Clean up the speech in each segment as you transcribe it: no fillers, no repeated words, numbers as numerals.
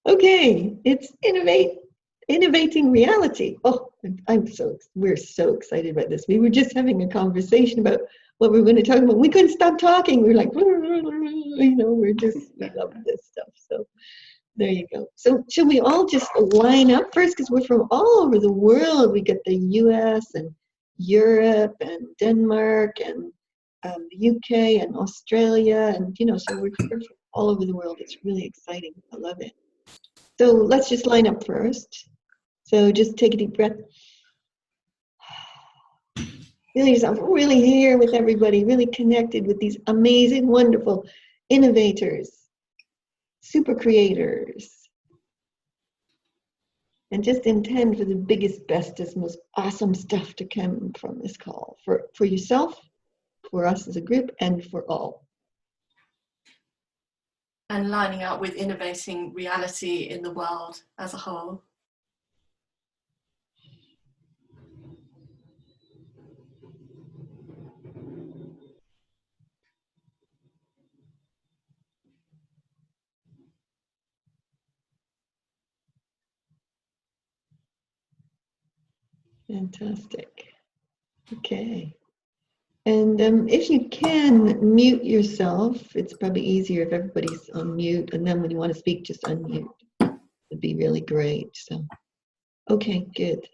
Okay, it's innovating reality. Oh, we're so excited about this. We were just having a conversation about what we were going to talk about. We couldn't stop talking. We were like, we love this stuff. So there you go. So should we all just line up first? Because we're from all over the world. We got the US and Europe and Denmark and the UK and Australia. And, so we're from all over the world. It's really exciting. I love it. So let's just line up first. So just take a deep breath. Feel yourself really here with everybody, really connected with these amazing, wonderful innovators, super creators. And just intend for the biggest, bestest, most awesome stuff to come from this call for yourself, for us as a group, and for all. And lining up with innovating reality in the world as a whole. Fantastic. Okay. And if you can mute yourself, it's probably easier if everybody's on mute. And then when you want to speak, just unmute. It'd be really great. So, okay, good.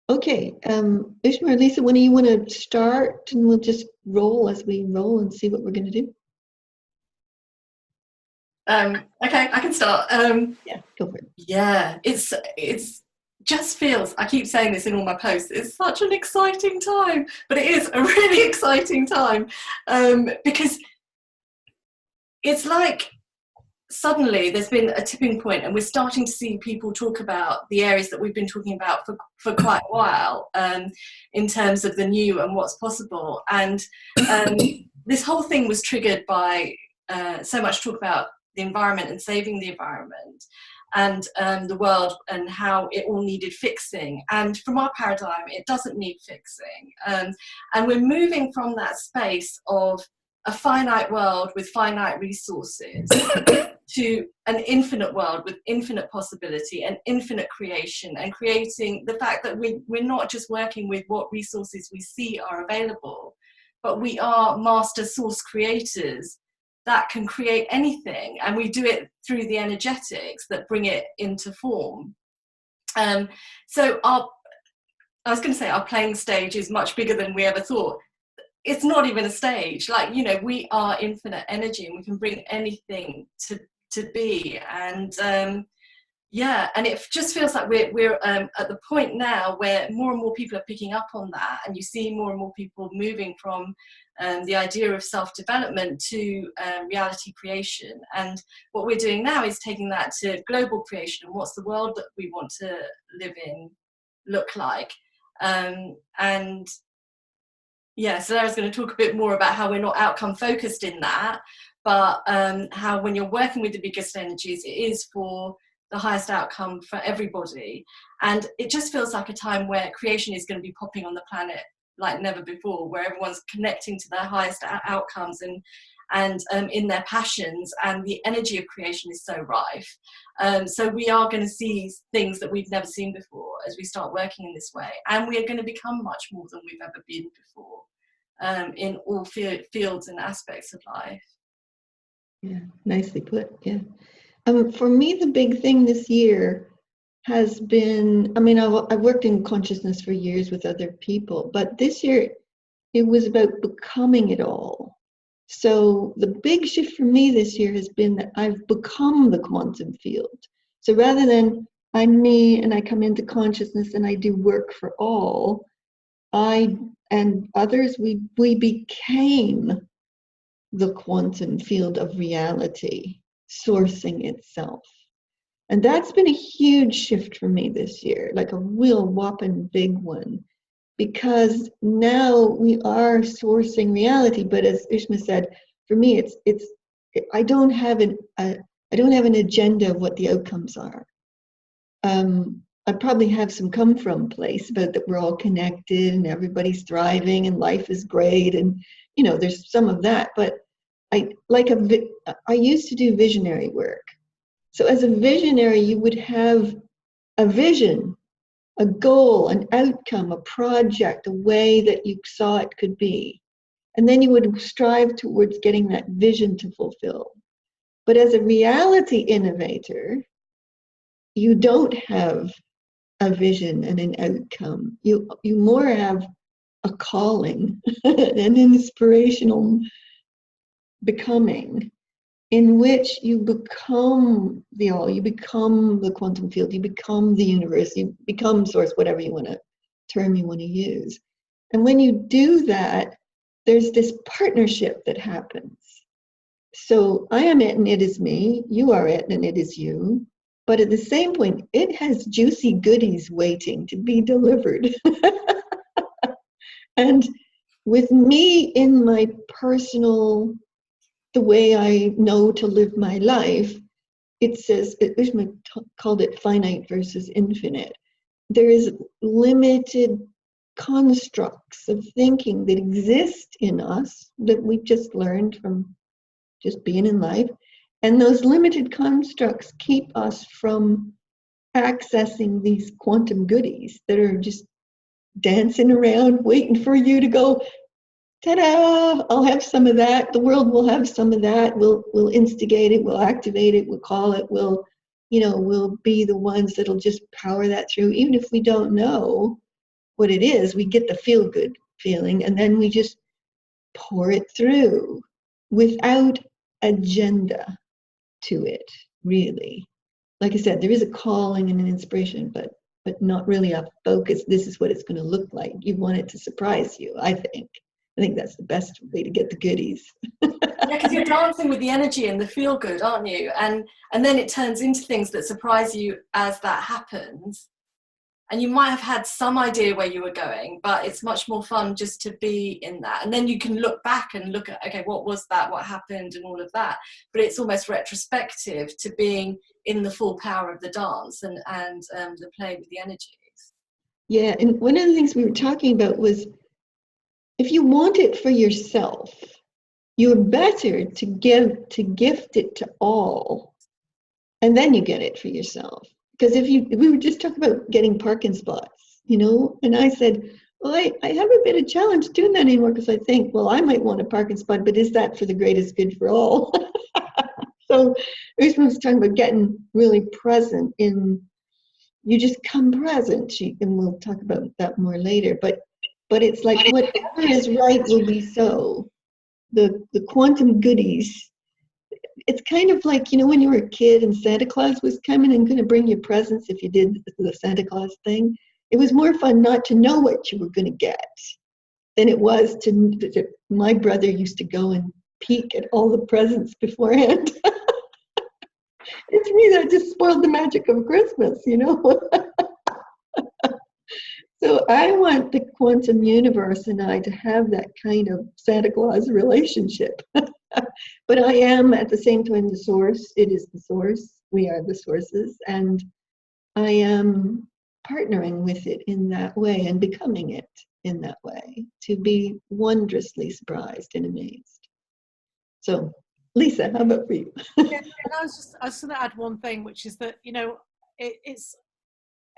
Okay, Ushma or Lisa, when do you want to start? And we'll just roll as we roll and see what we're going to do. Okay, I can start. Yeah, go for it. Yeah, it's just feels, I keep saying this in all my posts, it's such an exciting time, but it is a really exciting time because it's like suddenly there's been a tipping point and we're starting to see people talk about the areas that we've been talking about for quite a while in terms of the new and what's possible. And this whole thing was triggered by so much talk about the environment and saving the environment and the world and how it all needed fixing. And from our paradigm, it doesn't need fixing. And we're moving from that space of a finite world with finite resources to an infinite world with infinite possibility and infinite creation, and creating the fact that we're not just working with what resources we see are available, but we are master source creators that can create anything, and we do it through the energetics that bring it into form. So I was going to say our playing stage is much bigger than we ever thought. It's not even a stage. Like, we are infinite energy and we can bring anything to be. And and it just feels like we're at the point now where more and more people are picking up on that, and you see more and more people moving from the idea of self-development to reality creation. And what we're doing now is taking that to global creation, and what's the world that we want to live in look like. Soleira's going to talk a bit more about how we're not outcome focused in that, but how when you're working with the biggest energies, it is for the highest outcome for everybody. And it just feels like a time where creation is going to be popping on the planet like never before, where everyone's connecting to their highest outcomes and in their passions, and the energy of creation is so rife. So we are going to see things that we've never seen before as we start working in this way, and we are going to become much more than we've ever been before in all fields and aspects of life. Yeah, nicely put. Yeah. For me, the big thing this year has been, I've worked in consciousness for years with other people, but this year it was about becoming it all. So the big shift for me this year has been that I've become the quantum field. So rather than I'm me and I come into consciousness and I do work for all, I and others, we became the quantum field of reality, sourcing itself. And that's been a huge shift for me this year, like a real whopping big one, because now we are sourcing reality. But as Ushma said, for me, I don't have an agenda of what the outcomes are. I probably have some come from place about that we're all connected and everybody's thriving and life is great, and there's some of that. But I used to do visionary work. So as a visionary, you would have a vision, a goal, an outcome, a project, a way that you saw it could be. And then you would strive towards getting that vision to fulfill. But as a reality innovator, you don't have a vision and an outcome. You more have a calling, an inspirational becoming, in which you become the all, you become the quantum field, you become the universe, you become source, whatever you want to term you want to use. And when you do that, there's this partnership that happens. So I am it and it is me, you are it and it is you. But at the same point, it has juicy goodies waiting to be delivered. And with me in my personal, the way I know to live my life, it says, Ushma called it finite versus infinite. There is limited constructs of thinking that exist in us that we've just learned from just being in life. And those limited constructs keep us from accessing these quantum goodies that are just dancing around, waiting for you to go, ta-da, I'll have some of that. The world will have some of that. We'll instigate it, we'll activate it, we'll call it, we'll be the ones that'll just power that through. Even if we don't know what it is, we get the feel-good feeling, and then we just pour it through without agenda to it, really. Like I said, there is a calling and an inspiration, but not really a focus. This is what it's going to look like. You want it to surprise you, I think. I think that's the best way to get the goodies. Yeah, because you're dancing with the energy and the feel good, aren't you? And then it turns into things that surprise you as that happens. And you might have had some idea where you were going, but it's much more fun just to be in that. And then you can look back and look at, okay, what was that? What happened? And all of that. But it's almost retrospective to being in the full power of the dance and the play with the energies. Yeah, and one of the things we were talking about was, if you want it for yourself, you're better to gift it to all, and then you get it for yourself. Because we were just talking about getting parking spots, and I said, well, I have a bit of challenge doing that anymore, because I think, well, I might want a parking spot, but is that for the greatest good for all? So Ushma was talking about getting really present in, you just come present, and we'll talk about that more later, but it's like whatever is right will be so. The quantum goodies, it's kind of like, when you were a kid and Santa Claus was coming and going to bring you presents if you did the Santa Claus thing. It was more fun not to know what you were going to get than it was to my brother used to go and peek at all the presents beforehand. And to me, that just spoiled the magic of Christmas, So I want the quantum universe and I to have that kind of Santa Claus relationship. But I am at the same time the source. It is the source. We are the sources. And I am partnering with it in that way and becoming it in that way, to be wondrously surprised and amazed. So, Lisa, how about for you? Yeah, and I was going to add one thing, which is that, it's,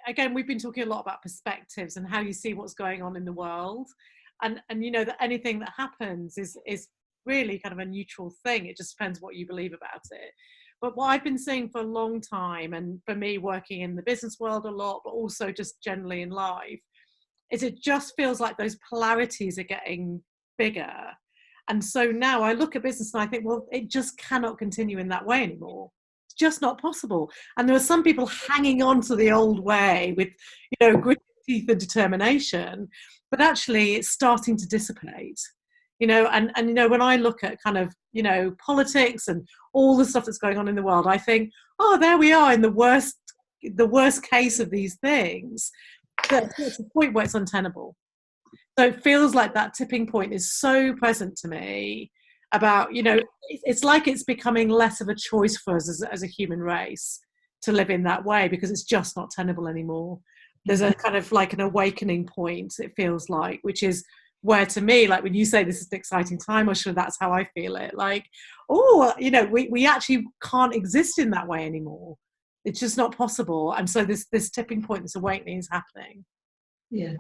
again, we've been talking a lot about perspectives and how you see what's going on in the world. And that anything that happens is really kind of a neutral thing. It just depends what you believe about it. But what I've been seeing for a long time, and for me working in the business world a lot, but also just generally in life, is it just feels like those polarities are getting bigger. And so now I look at business and I think, well, it just cannot continue in that way anymore. It's just not possible. And there are some people hanging on to the old way with, gritted teeth and determination, but actually it's starting to dissipate. And when I look at kind of, politics and all the stuff that's going on in the world, I think, oh, there we are in the worst case of these things. It's a point where it's untenable. So it feels like that tipping point is so present to me about, it's like it's becoming less of a choice for us as a human race to live in that way, because it's just not tenable anymore. There's a kind of like an awakening point, it feels like, which is Where to me, like when you say this is an exciting time, or sure, that's how I feel it. Like, oh, you know, we actually can't exist in that way anymore. It's just not possible. And so this tipping point, this awakening is happening. Yeah.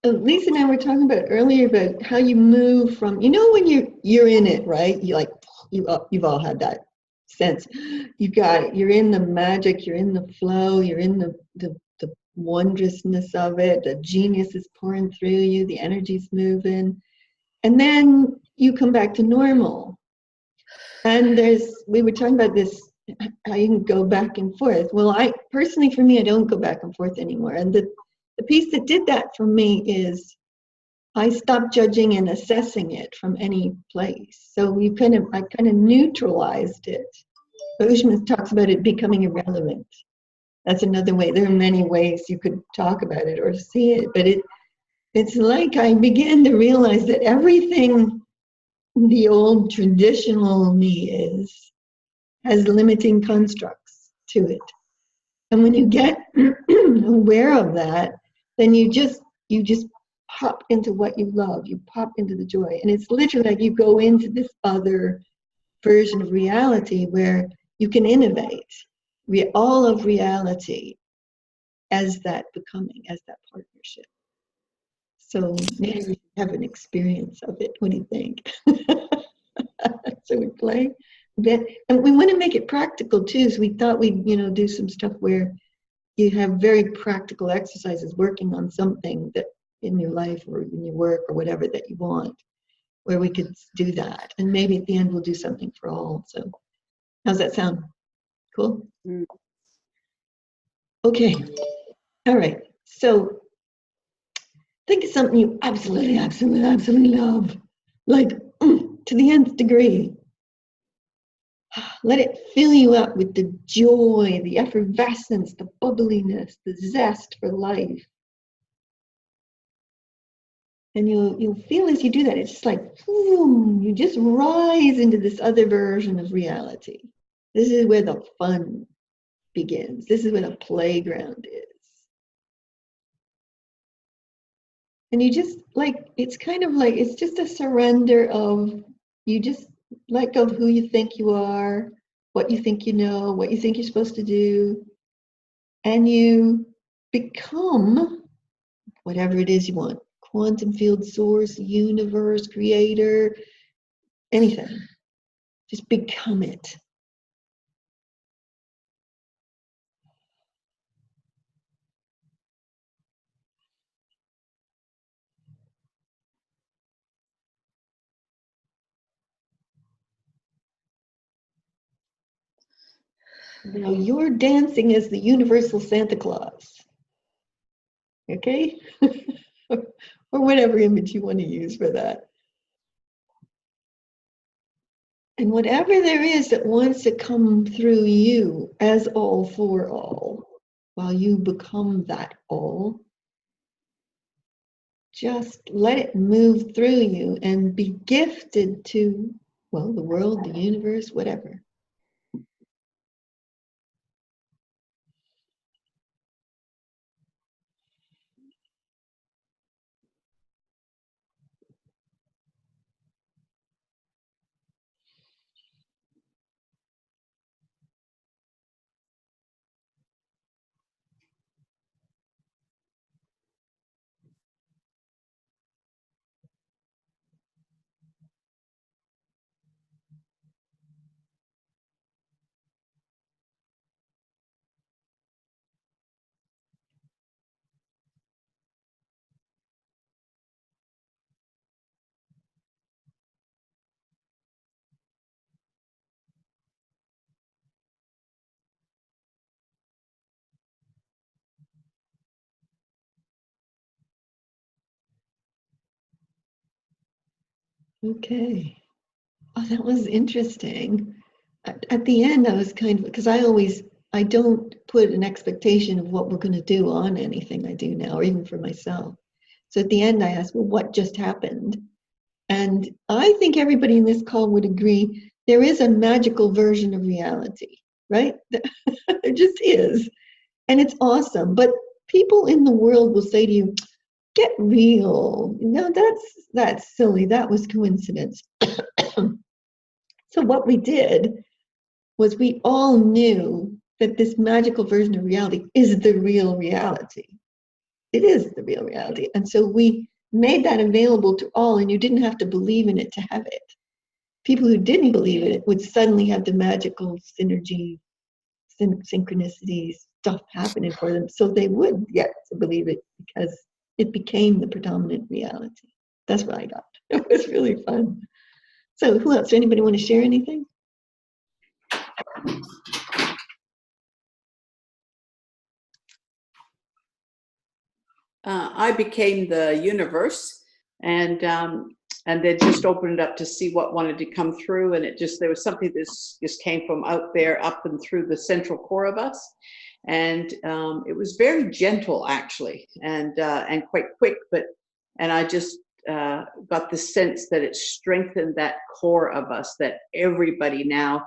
Lisa and I were talking about earlier about how you move from, you know, when you're in it, right? You like you've all had that sense. You got it. You're in the magic. You're in the flow. You're in the wondrousness of it. The genius is pouring through you. The energy's moving, and then you come back to normal. And we were talking about this, how you can go back and forth. Well, I personally, for me, I don't go back and forth anymore. And the piece that did that for me is I stopped judging and assessing it from any place. So I kind of neutralized it. But Ushma talks about it becoming irrelevant. That's another way. There are many ways you could talk about it or see it, but it's like I began to realize that everything the old traditional me has limiting constructs to it. And when you get aware of that, then you just pop into what you love. You pop into the joy. And it's literally like you go into this other version of reality where you can innovate all of reality as that becoming, as that partnership. So maybe we have an experience of it. What do you think? So we play that, and we want to make it practical too. So we thought we'd, do some stuff where you have very practical exercises working on something that in your life or in your work or whatever that you want, where we could do that. And maybe at the end we'll do something for all. So how's that sound? Cool? Mm. Okay. All right. So think of something you absolutely, absolutely, absolutely love, like to the nth degree. Let it fill you up with the joy, the effervescence, the bubbliness, the zest for life. And you'll feel as you do that, it's just like, boom, you just rise into this other version of reality. This is where the fun begins. This is where the playground is. And you just it's kind of like, it's just a surrender of, you just let go of who you think you are, what you think you know, what you think you're supposed to do. And you become whatever it is you want. Quantum field source, universe, creator, anything. Just become it. Now you're dancing as the universal Santa Claus. Okay? Or whatever image you want to use for that. And whatever there is that wants to come through you as all for all, while you become that all, just let it move through you and be gifted to, well, the world, the universe, whatever. Okay. Oh, that was interesting. At the end, I was kind of, because I don't put an expectation of what we're going to do on anything I do now, or even for myself. So at the end, I asked, well, what just happened? And I think everybody in this call would agree there is a magical version of reality, right? There just is. And it's awesome. But people in the world will say to you, get real. No, that's silly. That was coincidence. So what we did was we all knew that this magical version of reality is the real reality. It is the real reality. And so we made that available to all, and you didn't have to believe in it to have it. People who didn't believe in it would suddenly have the magical synergy, synchronicity stuff happening for them. So they would get to believe it because it became the predominant reality. That's what I got. It was really fun. So who else? Anybody want to share anything? I became the universe, and then just opened it up to see what wanted to come through, and there was something that just came from out there, up and through the central core of us, and it was very gentle actually, and quite quick, and I just got the sense that it strengthened that core of us, that everybody now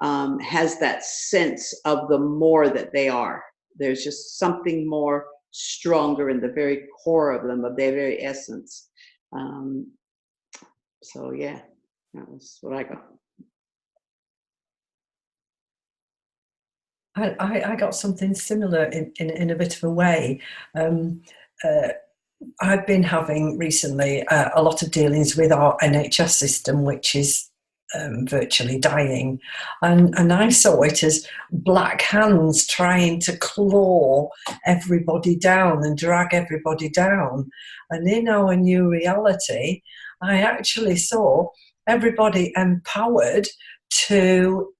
has that sense of the more that they are. There's just something more stronger in the very core of them, of their very essence. So yeah, that was what I got. I got something similar in a bit of a way. I've been having recently a lot of dealings with our NHS system, which is virtually dying, and I saw it as black hands trying to claw everybody down and drag everybody down. And in our new reality, I actually saw everybody empowered to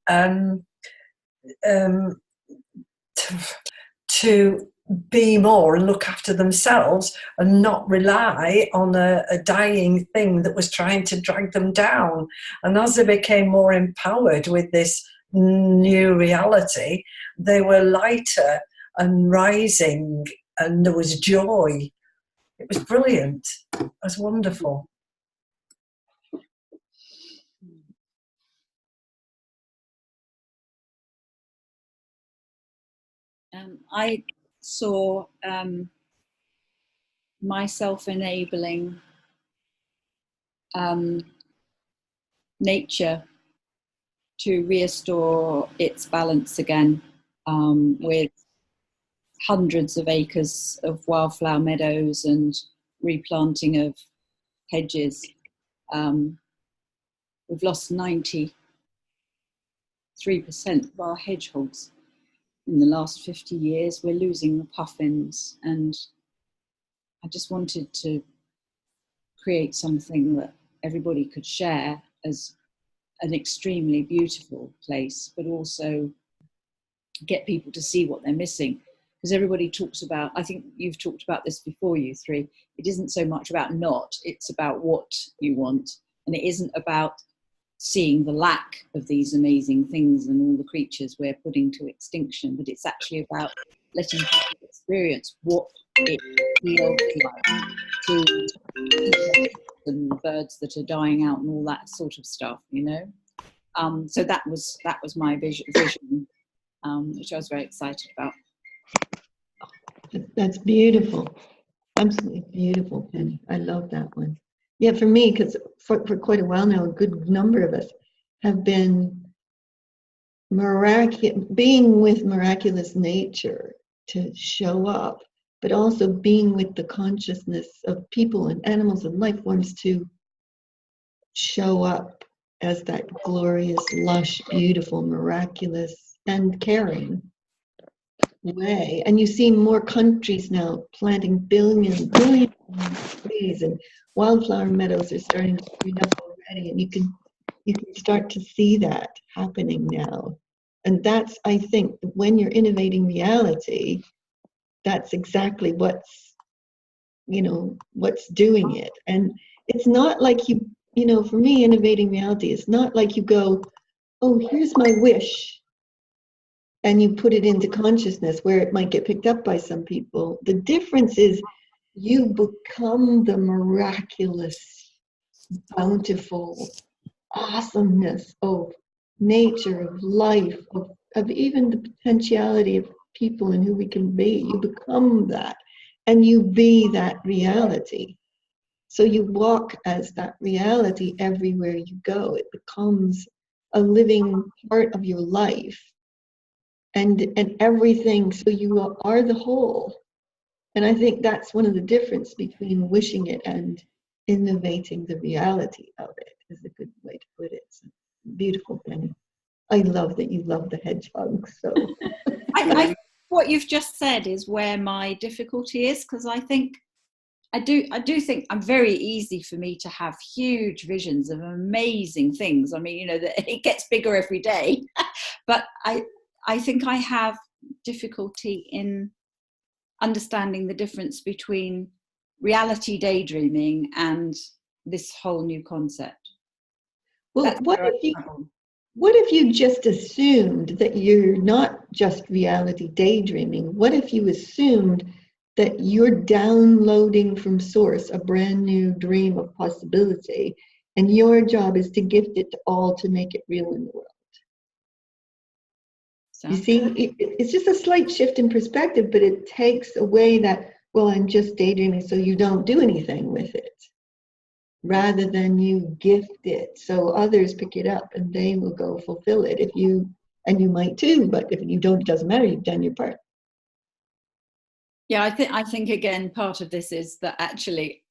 be more and look after themselves and not rely on a dying thing that was trying to drag them down. And as they became more empowered with this new reality, they were lighter and rising, and there was joy. It was brilliant. It was wonderful. I saw myself enabling nature to restore its balance again, with hundreds of acres of wildflower meadows and replanting of hedges. We've lost 93% of our hedgehogs in the last 50 years. We're losing the puffins, and I just wanted to create something that everybody could share as an extremely beautiful place, but also get people to see what they're missing. Because everybody talks about, I think you've talked about this before, you three, it isn't so much about not, it's about what you want. And it isn't about seeing the lack of these amazing things and all the creatures we're putting to extinction, but it's actually about letting people experience what it feels like to and birds that are dying out and all that sort of stuff, you know. So that was my vision, which I was very excited about. That's beautiful. Absolutely beautiful, Penny. I love that one. Yeah, for me, because for quite a while now, a good number of us have been being with miraculous nature to show up, but also being with the consciousness of people and animals and life forms to show up as that glorious, lush, beautiful, miraculous, and caring way. And you see more countries now planting billions of trees, and wildflower meadows are starting to spring up already, and you can start to see that happening now. And that's, I think, when you're innovating reality, that's exactly what's doing it. And it's not like for me, innovating reality is not like you go, oh, here's my wish, and you put it into consciousness where it might get picked up by some people. The difference is you become the miraculous, bountiful awesomeness of nature, of life, of even the potentiality of people and who we can be. You become that. and you be that reality. So you walk as that reality everywhere you go. It becomes a living part of your life, and everything. So you are the whole. And I think that's one of the difference between wishing it and innovating the reality of it, is a good way to put it. So, beautiful, Penny. I love that you love the hedgehog. So I what you've just said is where my difficulty is, because I do think I'm very easy for me to have huge visions of amazing things. I mean, that it gets bigger every day, but I think I have difficulty in understanding the difference between reality daydreaming and this whole new concept. well, what if you just assumed that you're not just reality daydreaming? What if you assumed that you're downloading from source a brand new dream of possibility, and your job is to gift it to all to make it real in the world? You see, it's just a slight shift in perspective, but it takes away that, well, I'm just daydreaming, so you don't do anything with it, rather than you gift it so others pick it up and they will go fulfill it. And you might too, but if you don't, it doesn't matter, you've done your part. Yeah, I think again, part of this is that actually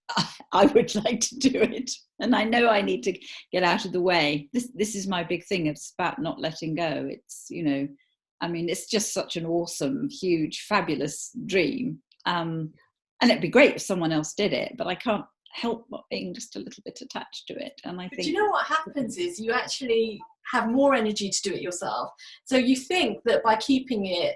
I would like to do it, and I know I need to get out of the way. This is my big thing. It's about not letting go. It's, I mean, it's just such an awesome, huge, fabulous dream. And it'd be great if someone else did it, but I can't help but being just a little bit attached to it. And I think, you know what happens is you actually have more energy to do it yourself. So you think that by keeping it,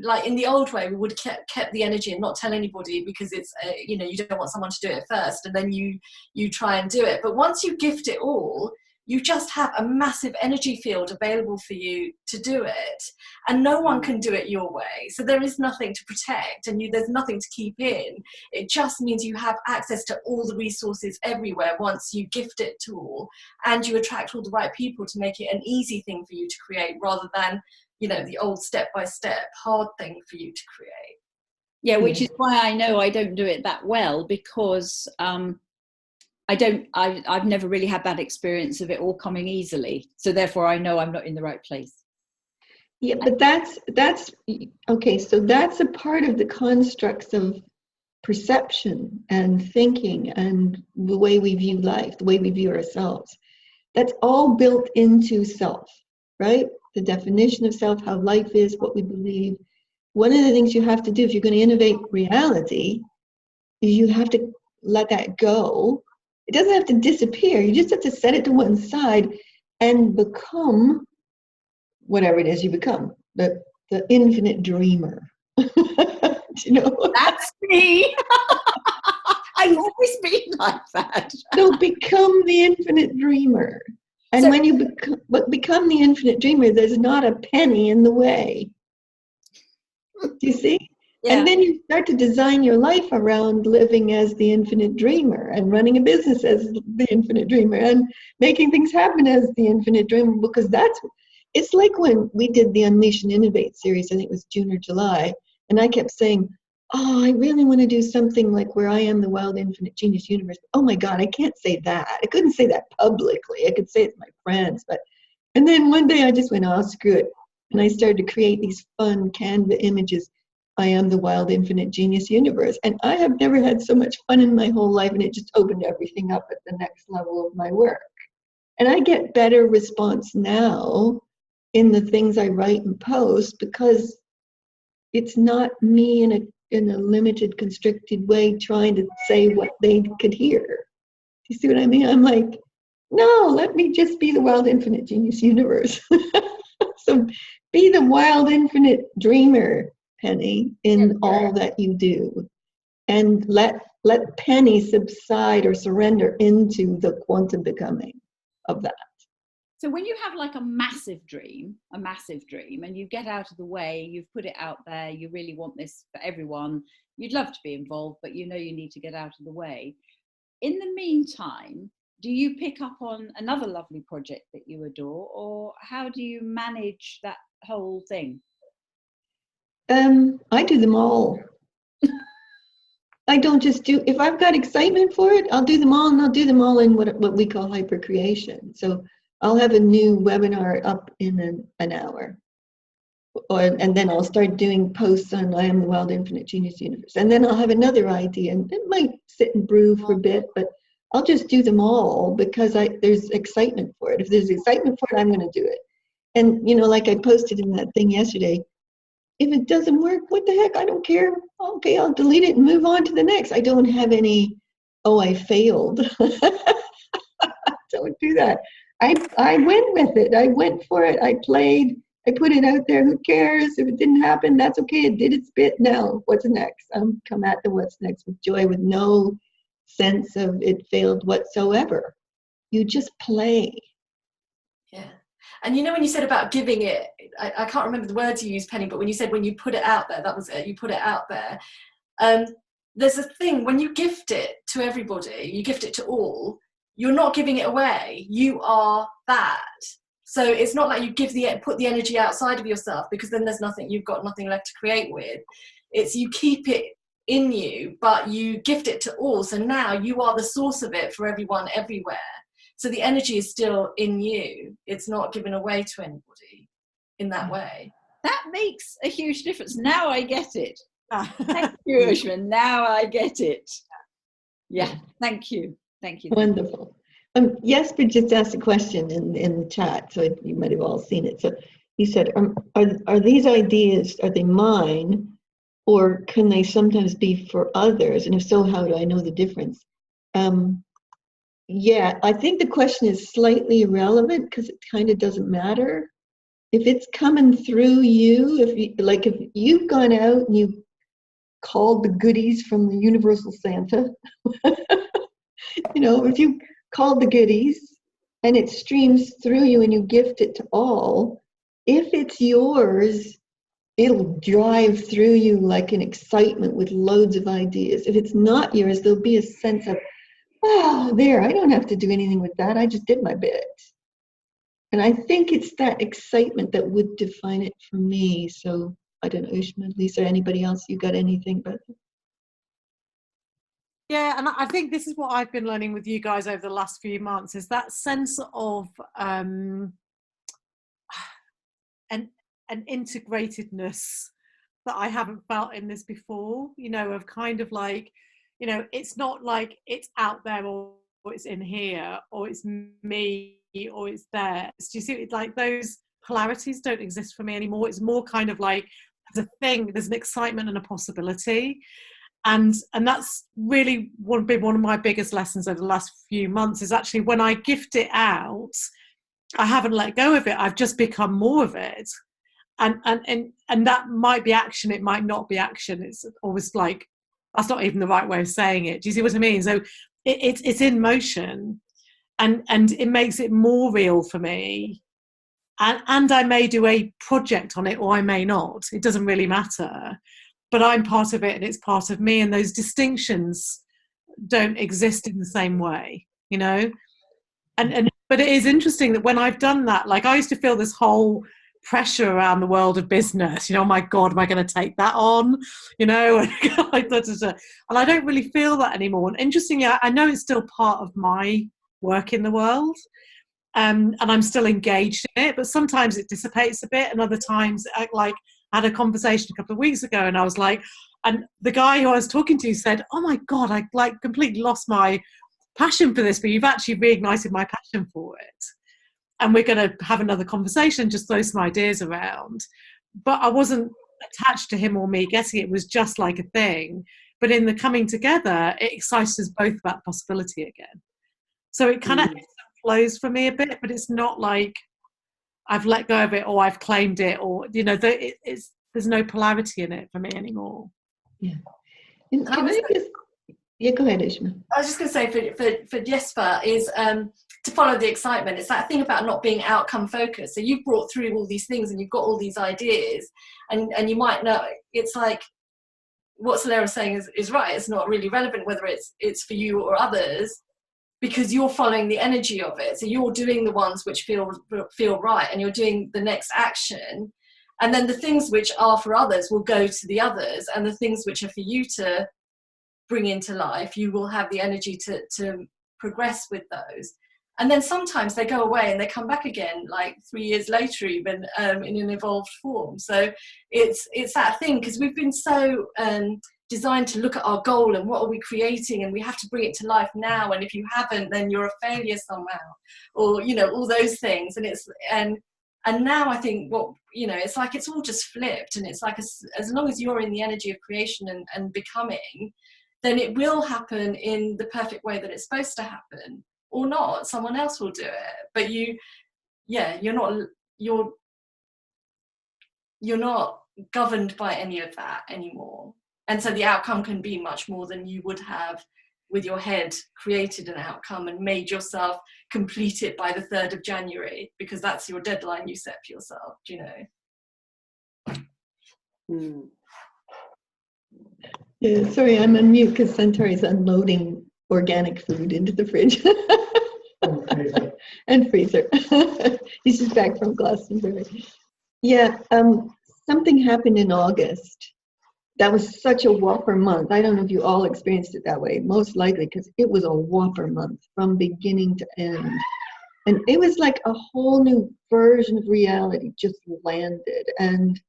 like in the old way, we would have kept the energy and not tell anybody, because it's you don't want someone to do it first, and then you try and do it. But once you gift it all, you just have a massive energy field available for you to do it, and no one can do it your way. So there is nothing to protect, and there's nothing to keep in. It just means you have access to all the resources everywhere once you gift it to all, and you attract all the right people to make it an easy thing for you to create, rather than the old step-by-step hard thing for you to create. Yeah, which is why I know I don't do it that well, because I've never really had that experience of it all coming easily. So therefore I know I'm not in the right place. Yeah, but that's okay. So that's a part of the constructs of perception and thinking and the way we view life, the way we view ourselves. That's all built into self, right? The definition of self, how life is, what we believe. One of the things you have to do if you're going to innovate reality is you have to let that go. It doesn't have to disappear. You just have to set it to one side and become whatever it is you become, the infinite dreamer. That's me. I've always been like that. So become the infinite dreamer. And when you become the infinite dreamer, there's not a penny in the way. Do you see? Yeah. And then you start to design your life around living as the infinite dreamer, and running a business as the infinite dreamer, and making things happen as the infinite dreamer, because it's like when we did the Unleash and Innovate series, I think it was June or July, and I kept saying, oh, I really want to do something like where I am the wild infinite genius universe. Oh my God, I can't say that. I couldn't say that publicly. I could say it to my friends, and then one day I just went, oh, screw it. And I started to create these fun Canva images. I am the wild infinite genius universe. And I have never had so much fun in my whole life, and it just opened everything up at the next level of my work. And I get better response now in the things I write and post, because it's not me in a limited, constricted way trying to say what they could hear. Do you see what I mean? I'm like, no, let me just be the wild infinite genius universe. So be the wild infinite dreamer, Penny, in all that you do. And let Penny subside or surrender into the quantum becoming of that. So when you have like a massive dream, and you get out of the way, you've put it out there, you really want this for everyone, you'd love to be involved, but you need to get out of the way. In the meantime, do you pick up on another lovely project that you adore, or how do you manage that whole thing? I do them all. I don't just do, if I've got excitement for it, I'll do them all, and I'll do them all in what we call hyper creation. So I'll have a new webinar up in an hour. And then I'll start doing posts on I Am the Wild Infinite Genius Universe. And then I'll have another idea, and it might sit and brew for a bit, but I'll just do them all because there's excitement for it. If there's excitement for it, I'm going to do it. And, like I posted in that thing yesterday, if it doesn't work, what the heck? I don't care. Okay, I'll delete it and move on to the next. I don't have any, oh, I failed. Don't do that. I went with it. I went for it. I played. I put it out there. Who cares? If it didn't happen, that's okay. It did its bit. Now, what's next? Come at the what's next with joy, with no sense of it failed whatsoever. You just play. Yeah. And when you said about giving it, I can't remember the words you used, Penny, but when you said when you put it out there, that was it, you put it out there. There's a thing, when you gift it to everybody, you gift it to all, you're not giving it away. You are that. So it's not like you put the energy outside of yourself, because then you've got nothing left to create with. It's you keep it in you, but you gift it to all. So now you are the source of it for everyone, everywhere. So the energy is still in you. It's not given away to anybody in that way. That makes a huge difference. Now I get it. Thank you, Ushma. Now I get it. Yeah, thank you. Thank you. Wonderful. Jesper just asked a question in the chat, so you might have all seen it. So he said, are these ideas, are they mine, or can they sometimes be for others? And if so, how do I know the difference? Yeah, I think the question is slightly irrelevant because it kind of doesn't matter. If it's coming through you, if you've gone out and you've called the goodies from the Universal Santa, if you called the goodies and it streams through you and you gift it to all, if it's yours, it'll drive through you like an excitement with loads of ideas. If it's not yours, there'll be a sense of, wow, I don't have to do anything with that. I just did my bit. And I think it's that excitement that would define it for me. So I don't know, Ushma, Lisa, anybody else, you got anything? But yeah, and I think this is what I've been learning with you guys over the last few months, is that sense of an integratedness that I haven't felt in this before, of kind of like, it's not like it's out there or it's in here or it's me or it's there. Do you see, it's like those polarities don't exist for me anymore. It's more kind of like there's a thing, there's an excitement and a possibility. And that's really been one of my biggest lessons over the last few months, is actually when I gift it out, I haven't let go of it. I've just become more of it. And that might be action, it might not be action. It's always like, that's not even the right way of saying it. Do you see what I mean? So it's in motion, and it makes it more real for me. And I may do a project on it, or I may not. It doesn't really matter. But I'm part of it, and it's part of me. And those distinctions don't exist in the same way, But it is interesting that when I've done that, like I used to feel this whole pressure around the world of business, oh my God, am I going to take that on, and I don't really feel that anymore. And interestingly, I know it's still part of my work in the world, and I'm still engaged in it, but sometimes it dissipates a bit, and other times, I had a conversation a couple of weeks ago, and I was like, and the guy who I was talking to said, oh my God, I completely lost my passion for this, but you've actually reignited my passion for it. And we're going to have another conversation, just throw some ideas around. But I wasn't attached to him or me getting it. It was just like a thing. But in the coming together, it excites us both about possibility again. So it kind of flows for me a bit, but it's not like I've let go of it or I've claimed it, or, there's no polarity in it for me anymore. Yeah. Yeah, go ahead, Ushma. I was just going to say for Jesper is to follow the excitement. It's that thing about not being outcome focused. So you've brought through all these things and you've got all these ideas, and you might know, it's like what Soleira is saying is right. It's not really relevant whether it's for you or others, because you're following the energy of it. So you're doing the ones which feel right, and you're doing the next action. And then the things which are for others will go to the others, and the things which are for you to bring into life, you will have the energy to progress with those. And then sometimes they go away and they come back again, like 3 years later, even in an evolved form. So it's that thing, because we've been so designed to look at our goal and what are we creating, and we have to bring it to life now. And if you haven't, then you're a failure somehow, or all those things. And now I think it's like it's all just flipped, and it's like as long as you're in the energy of creation and becoming, then it will happen in the perfect way that it's supposed to happen. Or not, someone else will do it, but you're not governed by any of that anymore. And so the outcome can be much more than you would have with your head created an outcome and made yourself complete it by the 3rd of January, because that's your deadline you set for yourself, Yeah, sorry, I'm on mute because Centauri's unloading organic food into the fridge. And freezer. He's just back from Glastonbury. Yeah, something happened in August. That was such a whopper month. I don't know if you all experienced it that way, most likely, because it was a whopper month from beginning to end. And it was like a whole new version of reality just landed. And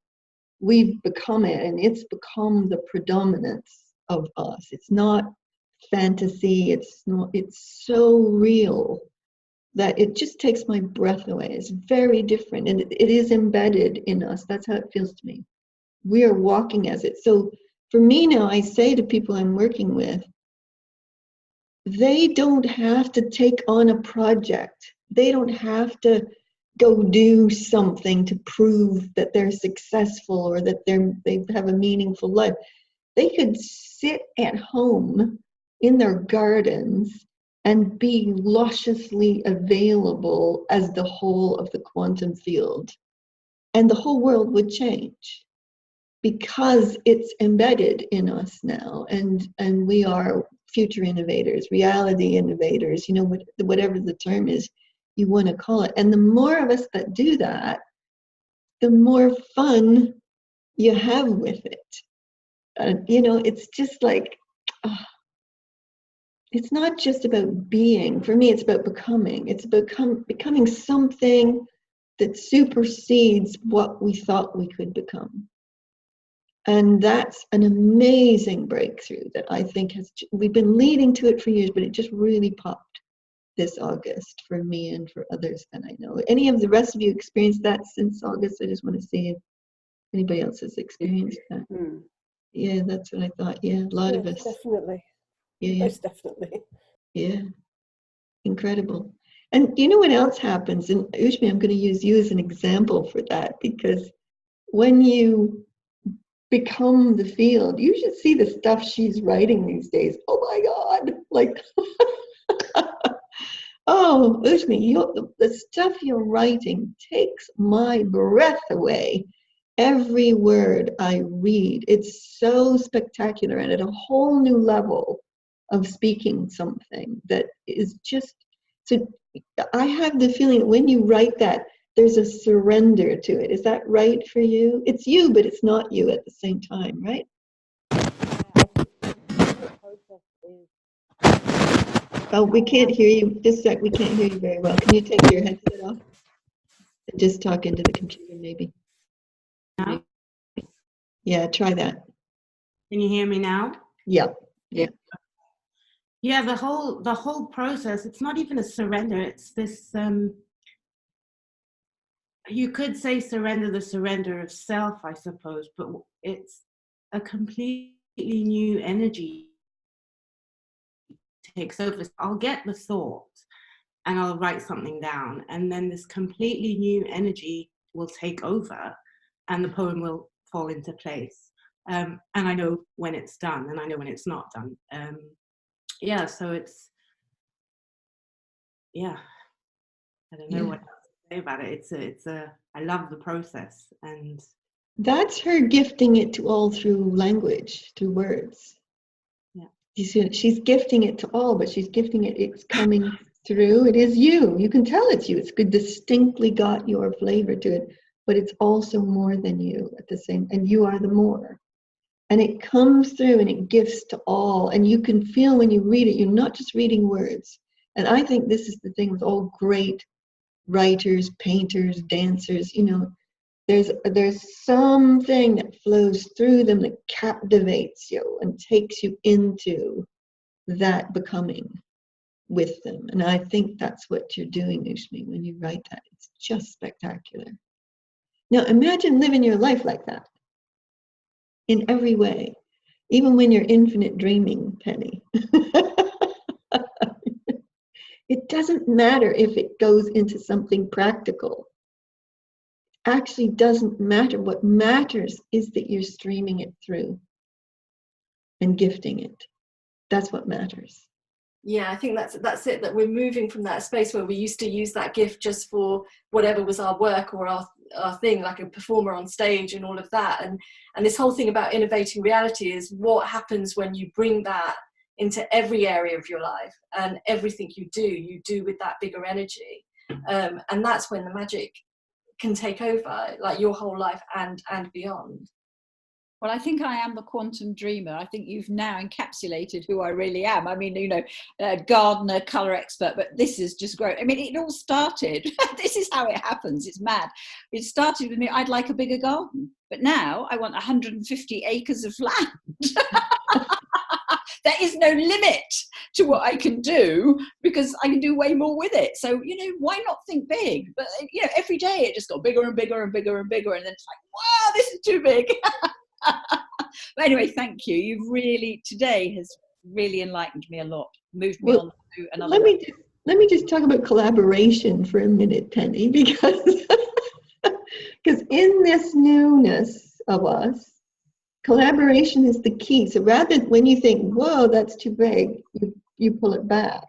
we've become it, and it's become the predominance of us. It's not fantasy, it's so real that it just takes my breath away. It's very different, and it is embedded in us. That's how it feels to me. We are walking as it. So for me now, I say to people I'm working with, they don't have to take on a project. They don't have to go do something to prove that they're successful or that they have a meaningful life. They could sit at home in their gardens and be lusciously available as the whole of the quantum field. And the whole world would change because it's embedded in us now. And we are future innovators, reality innovators, whatever the term is you want to call it. And the more of us that do that, the more fun you have with it. It's just like, it's not just about being. For me, it's about becoming. It's about becoming something that supersedes what we thought we could become. And that's an amazing breakthrough that I think we've been leading to it for years, but it just really popped this August for me and for others that I know. Any of the rest of you experienced that since August? I just want to see if anybody else has experienced that. Yeah, that's what I thought. Yeah, a lot of us. Definitely. Yeah. Most definitely. Yeah. Incredible. And you know what else happens? And Ushma, I'm going to use you as an example for that, because when you become the field, you should see the stuff she's writing these days. Oh my God. Like, oh, Ushma, the stuff you're writing takes my breath away. Every word I read, it's so spectacular and at a whole new level of speaking something that is just, so I have the feeling that when you write that, there's a surrender to it. Is that right for you? It's you, but it's not you at the same time, right? Oh, we can't hear you. Just a sec, we can't hear you very well. Can you take your headset off? And just talk into the computer, maybe. Now? Yeah, try that. Can you hear me now? Yeah. Yeah. Yeah, the whole process, it's not even a surrender, it's this you could say the surrender of self, I suppose, but it's a completely new energy takes over. I'll get the thought and I'll write something down, and then this completely new energy will take over and the poem will fall into place. And I know when it's done and I know when it's not done. Yeah, so it's, yeah, I don't know what else to say about it. I love the process. And that's her gifting it to all through language, through words. Yeah. You see, she's gifting it to all, but she's gifting it, it's coming through. It is you. You can tell it's you. It's good, distinctly got your flavor to it, but it's also more than you at the same, and you are the more. And it comes through and it gifts to all. And you can feel when you read it, you're not just reading words. And I think this is the thing with all great writers, painters, dancers, you know, there's something that flows through them that captivates you and takes you into that becoming with them. And I think that's what you're doing, Ushma, when you write that. It's just spectacular. Now imagine living your life like that in every way, even when you're infinite dreaming, Penny. It doesn't matter if it goes into something practical. Actually doesn't matter. What matters is that you're streaming it through and gifting it. That's what matters. Yeah, I think that's it, that we're moving from that space where we used to use that gift just for whatever was our work or our thing, like a performer on stage and all of that. And this whole thing about innovating reality is what happens when you bring that into every area of your life, and everything you do with that bigger energy. And that's when the magic can take over, like your whole life and beyond. Well, I think I am the quantum dreamer. I think you've now encapsulated who I really am. I mean, you know, gardener, colour expert, but this is just great. I mean, it all started, this is how it happens, it's mad. It started with me, I'd like a bigger garden, but now I want 150 acres of land. There is no limit to what I can do because I can do way more with it. So, you know, why not think big? But, you know, every day it just got bigger and bigger and bigger and bigger. And then it's like, wow, this is too big. But anyway, thank you. You've really, today has really enlightened me a lot, moved me on to another level. Let me just talk about collaboration for a minute, Penny, because in this newness of us, collaboration is the key. So rather than when you think, whoa, that's too big, you pull it back,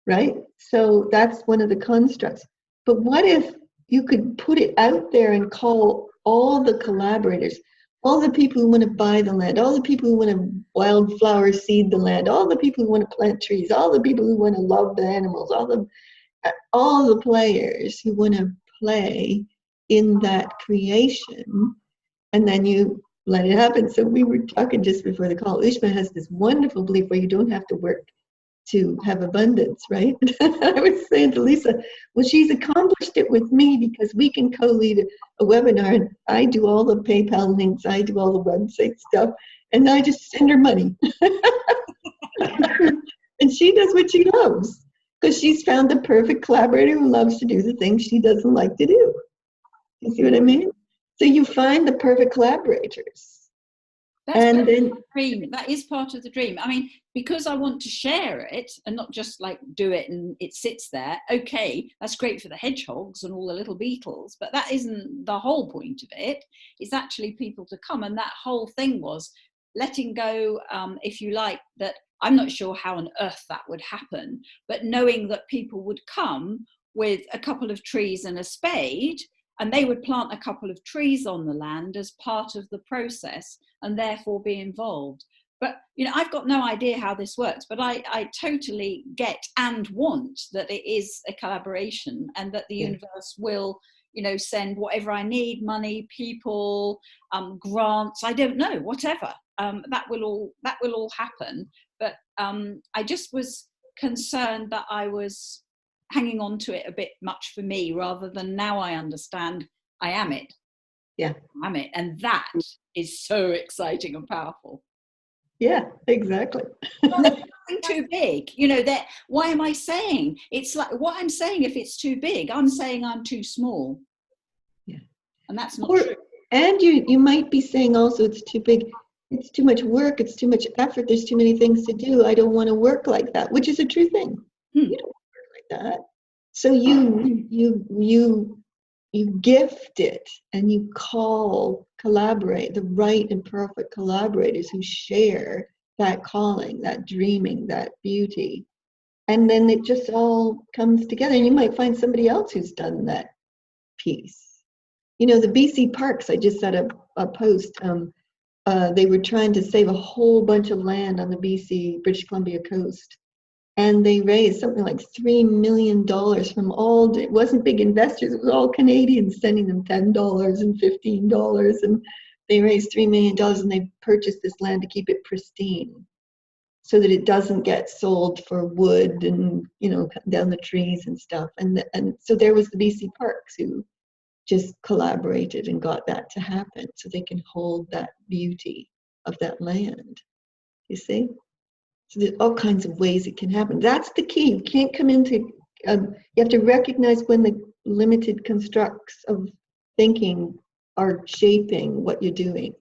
right? So that's one of the constructs. But what if you could put it out there and call all the collaborators, all the people who want to buy the land, all the people who want to wildflower seed the land, all the people who want to plant trees, all the people who want to love the animals, all the players who want to play in that creation, and then you let it happen. So we were talking just before the call. Ushma has this wonderful belief where you don't have to work to have abundance, right? I was saying to Lisa, well, she's accomplished it with me because we can co-lead a webinar, and I do all the PayPal links, I do all the website stuff, and I just send her money. And she does what she loves because she's found the perfect collaborator who loves to do the things she doesn't like to do. You see what I mean? So you find the perfect collaborators. That's and part then of the dream. That is part of the dream. I mean, because I want to share it and not just like do it and it sits there. Okay, that's great for the hedgehogs and all the little beetles, but that isn't the whole point of it. It's actually people to come. And that whole thing was letting go, if you like, that I'm not sure how on earth that would happen, but knowing that people would come with a couple of trees and a spade, and they would plant a couple of trees on the land as part of the process and therefore be involved. But, you know, I've got no idea how this works, but I totally get and want that it is a collaboration and that the universe will, you know, send whatever I need, money, people, grants, I don't know, whatever. That will all happen. But I just was concerned that I was hanging on to it a bit much for me, rather than now I understand I am it. Yeah. I'm it. And that is so exciting and powerful. Yeah, exactly. Nothing too big. You know, that why am I saying? It's like what I'm saying, if it's too big, I'm saying I'm too small. Yeah. And that's not true. And you might be saying also it's too big. It's too much work. It's too much effort. There's too many things to do. I don't want to work like that, which is a true thing. You don't work like that. So you gift it and you collaborate the right and perfect collaborators who share that calling, that dreaming, that beauty. And then it just all comes together, and you might find somebody else who's done that piece. You know, the BC parks, I just saw a post. They were trying to save a whole bunch of land on the BC, British Columbia coast. And they raised something like $3 million from it wasn't big investors, it was all Canadians sending them $10 and $15 and They raised $3 million and they purchased this land to keep it pristine so that it doesn't get sold for wood and, you know, cut down the trees and stuff. And so there was the BC Parks who just collaborated and got that to happen so they can hold that beauty of that land. You see? So there's all kinds of ways it can happen. That's the key. You can't come into, you have to recognize when the limited constructs of thinking are shaping what you're doing.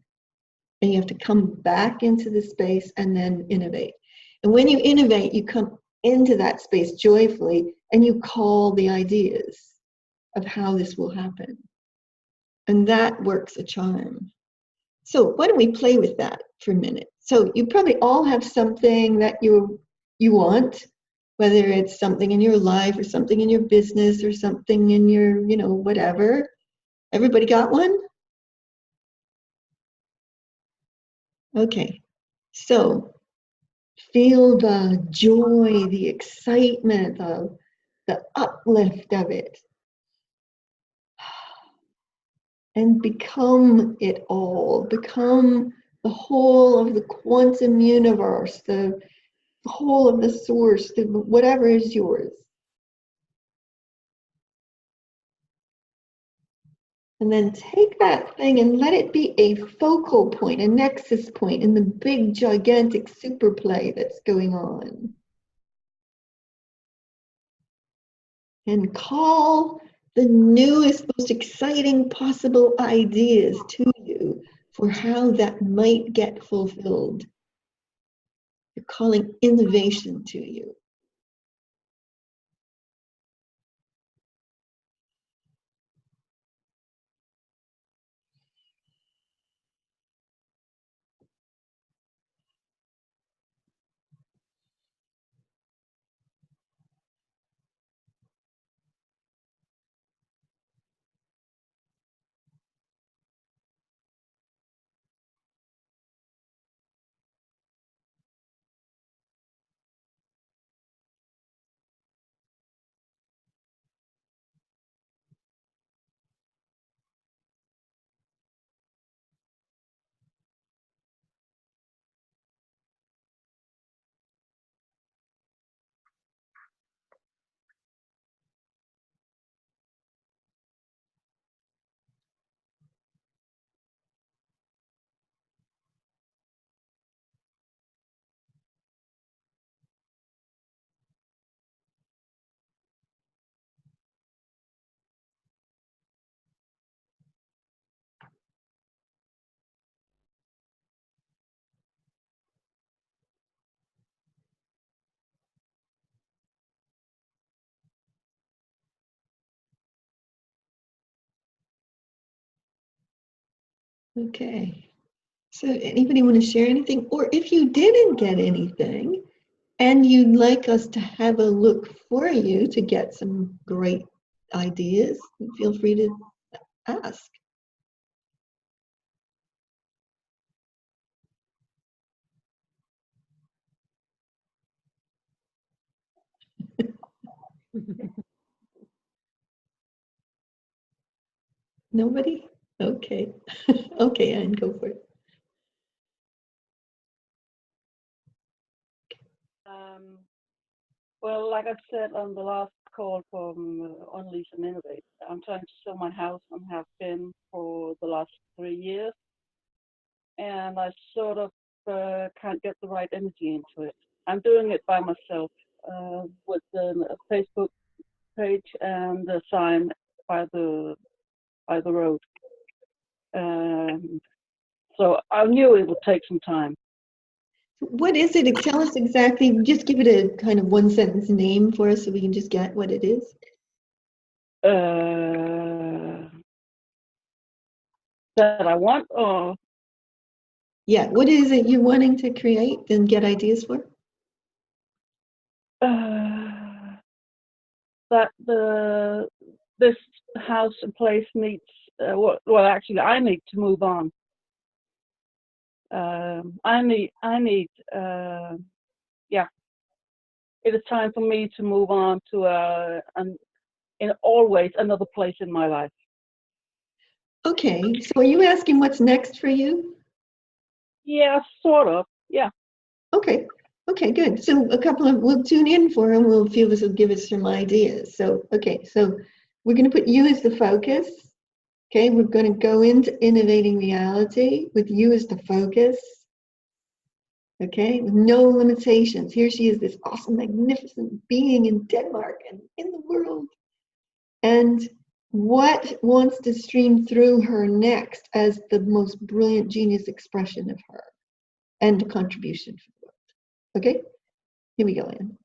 And you have to come back into the space and then innovate. And when you innovate, you come into that space joyfully and you call the ideas of how this will happen. And that works a charm. So why don't we play with that for a minute? So you probably all have something that you want, whether it's something in your life or something in your business or something in your, you know, whatever. Everybody got one? Okay. So feel the joy, the excitement, the uplift of it. And become it all. Become the whole of the quantum universe, the whole of the source, whatever is yours. And then take that thing and let it be a focal point, a nexus point in the big, gigantic super play that's going on. And call the newest, most exciting possible ideas to you for how that might get fulfilled. You're calling innovation to you. Okay. So anybody want to share anything? Or if you didn't get anything and you'd like us to have a look for you to get some great ideas, feel free to ask. Nobody? Okay. Okay, Anne, go for it. Well, like I said on the last call from Unleash and Innovate, I'm trying to sell my house and have been for the last 3 years. And I sort of can't get the right energy into it. I'm doing it by myself with the Facebook page and the sign by the road. So I knew it would take some time. What is it? Tell us exactly, just give it a kind of one sentence name for us so we can just get what it is. That I want, or? Yeah, what is it you're wanting to create and get ideas for? That this house and place needs, well, actually, I need to move on. I need, yeah. It is time for me to move on to in always another place in my life. Okay, so are you asking what's next for you? Yeah, sort of. Yeah. Okay, okay, good. So we'll tune in for them. We'll feel this will give us some ideas. So, okay, so we're going to put you as the focus. Okay, we're going to go into innovating reality with you as the focus. Okay, with no limitations. Here she is, this awesome, magnificent being in Denmark and in the world. And what wants to stream through her next as the most brilliant genius expression of her and contribution for the world. Okay, here we go, Anne.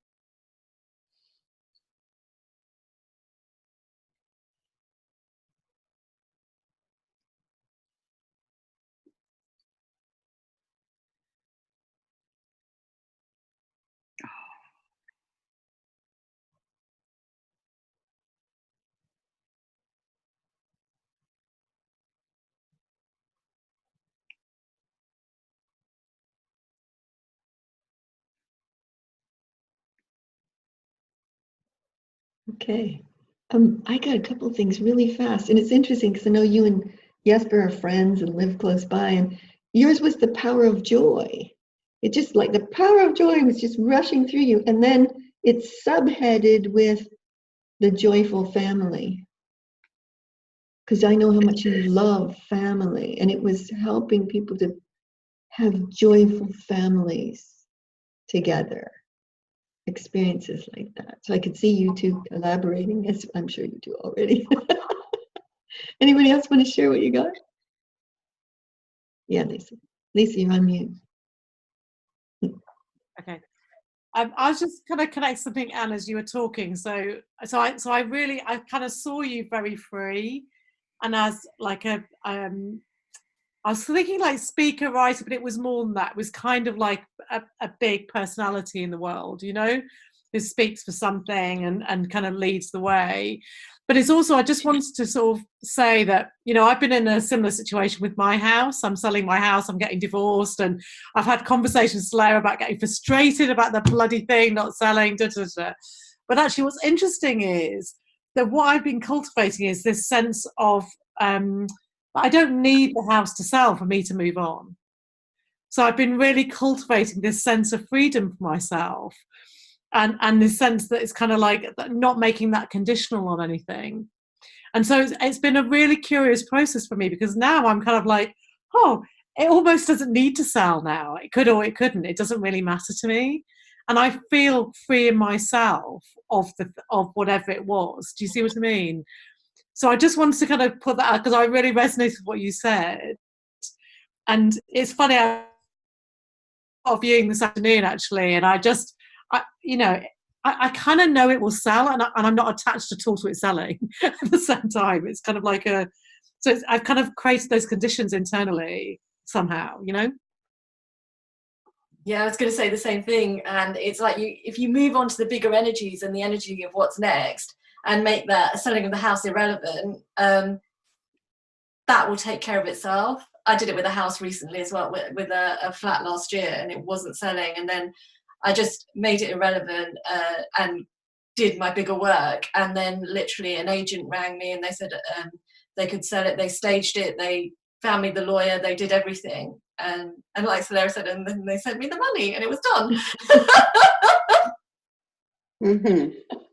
Okay. I got a couple of things really fast, and it's interesting because I know you and Jesper are friends and live close by, and yours was the power of joy. It just like the power of joy was just rushing through you, and then it's subheaded with the joyful family. Because I know how much you love family, and it was helping people to have joyful families together. Experiences like that. So I could see you two collaborating, as I'm sure you do already. Anybody else want to share what you got? Yeah, Lisa. Lisa, you're on mute. Okay. I was just kind of connect something, Anne, as you were talking. So I kind of saw you very free, and as like I was thinking like speaker, writer, but it was more than that. It was kind of like a big personality in the world, you know, who speaks for something and kind of leads the way. But it's also, I just wanted to sort of say that, you know, I've been in a similar situation with my house. I'm selling my house, I'm getting divorced, and I've had conversations with Soleira about getting frustrated about the bloody thing not selling, da, da, da. But actually what's interesting is that what I've been cultivating is this sense of, I don't need the house to sell for me to move on. So I've been really cultivating this sense of freedom for myself, and this sense that it's kind of like not making that conditional on anything. And so it's been a really curious process for me, because now I'm kind of like, oh, it almost doesn't need to sell now. It could or it couldn't. It doesn't really matter to me. And I feel free in myself of whatever it was. Do you see what I mean? So I just wanted to kind of put that out because I really resonated with what you said. And it's funny, I got viewing this afternoon actually, and I kind of know it will sell, and I'm not attached at all to it selling at the same time. It's kind of like I've kind of created those conditions internally somehow, you know? Yeah, I was going to say the same thing. And it's like if you move on to the bigger energies and the energy of what's next and make that selling of the house irrelevant, that will take care of itself. I did it with a house recently as well, with a flat last year, and it wasn't selling. And then I just made it irrelevant and did my bigger work. And then literally an agent rang me and they said they could sell it. They staged it. They found me the lawyer. They did everything. And like Soleira said, and then they sent me the money and it was done. Mm-hmm.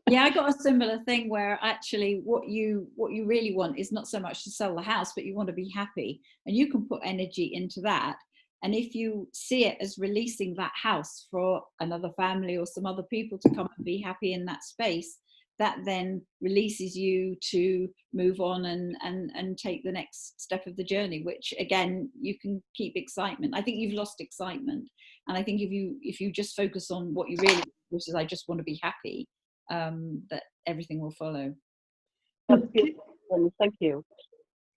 Yeah, I got a similar thing where actually what you really want is not so much to sell the house, but you want to be happy, and you can put energy into that. And if you see it as releasing that house for another family or some other people to come and be happy in that space, that then releases you to move on and take the next step of the journey, which again, you can keep excitement. I think you've lost excitement. And I think if you just focus on what you really, which is I just want to be happy, that everything will follow. That's beautiful. Thank you.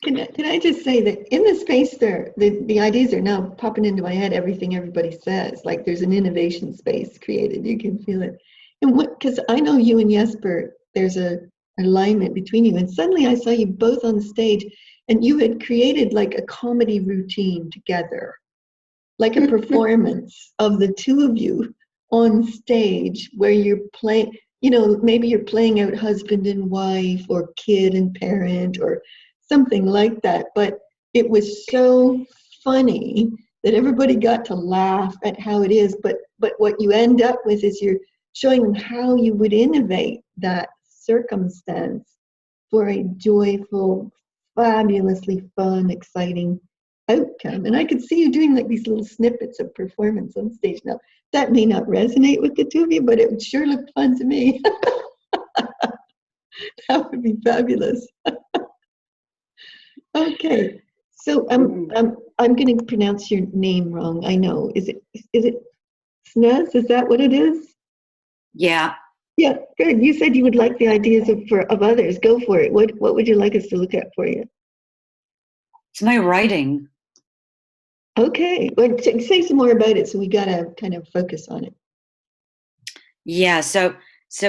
Can I just say that in the space there, the ideas are now popping into my head, everything everybody says, like there's an innovation space created, you can feel it. And because I know you and Jesper, there's a alignment between you, and suddenly I saw you both on the stage and you had created like a comedy routine together, like a performance of the two of you on stage where you're playing, maybe you're playing out husband and wife or kid and parent or something like that. But it was so funny that everybody got to laugh at how it is. But what you end up with is you're showing them how you would innovate that circumstance for a joyful, fabulously fun, exciting outcome. And I could see you doing like these little snippets of performance on stage. Now, that may not resonate with the two of you, but it would sure look fun to me. That would be fabulous. Okay, so I'm going to pronounce your name wrong. I know. Is it Snez? Is that what it is? Yeah. Yeah, good. You said you would like the ideas of others. Go for it. What would you like us to look at for you? It's my writing. Okay, well, say some more about it. So we got to kind of focus on it. Yeah. So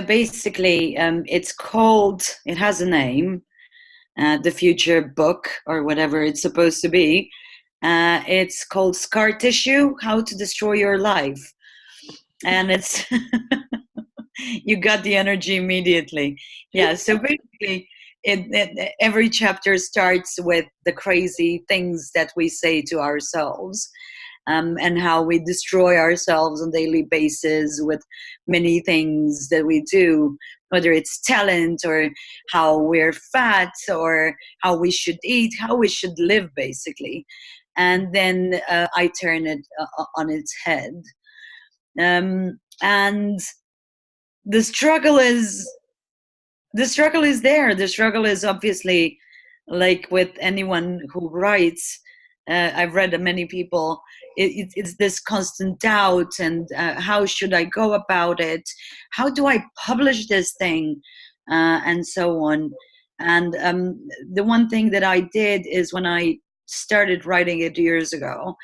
basically, it's called. It has a name. The future book, or whatever it's supposed to be. It's called Scar Tissue: How to Destroy Your Life, and it's. You got the energy immediately. Yeah, so basically every chapter starts with the crazy things that we say to ourselves, and how we destroy ourselves on a daily basis with many things that we do, whether it's talent or how we're fat or how we should eat, how we should live, basically. And then I turn it on its head. And the struggle is there. The struggle is obviously, like with anyone who writes, I've read many people, it's this constant doubt, and how should I go about it? How do I publish this thing? And so on. And the one thing that I did is, when I started writing it years ago,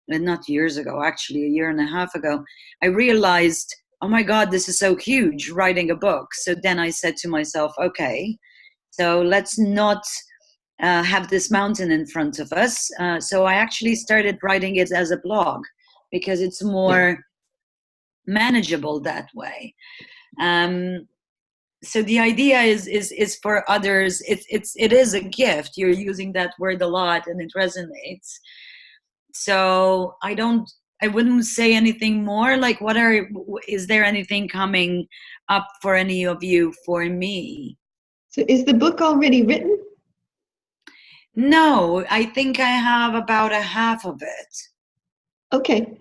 and not years ago, actually a year and a half ago, I realized, oh my God, this is so huge, writing a book. So then I said to myself, okay, so let's not have this mountain in front of us. So I actually started writing it as a blog, because it's more manageable that way. So the idea is for others. It is a gift. You're using that word a lot, and it resonates. So I wouldn't say anything more. Like, is there anything coming up for any of you for me? So is the book already written? No, I think I have about a half of it. Okay.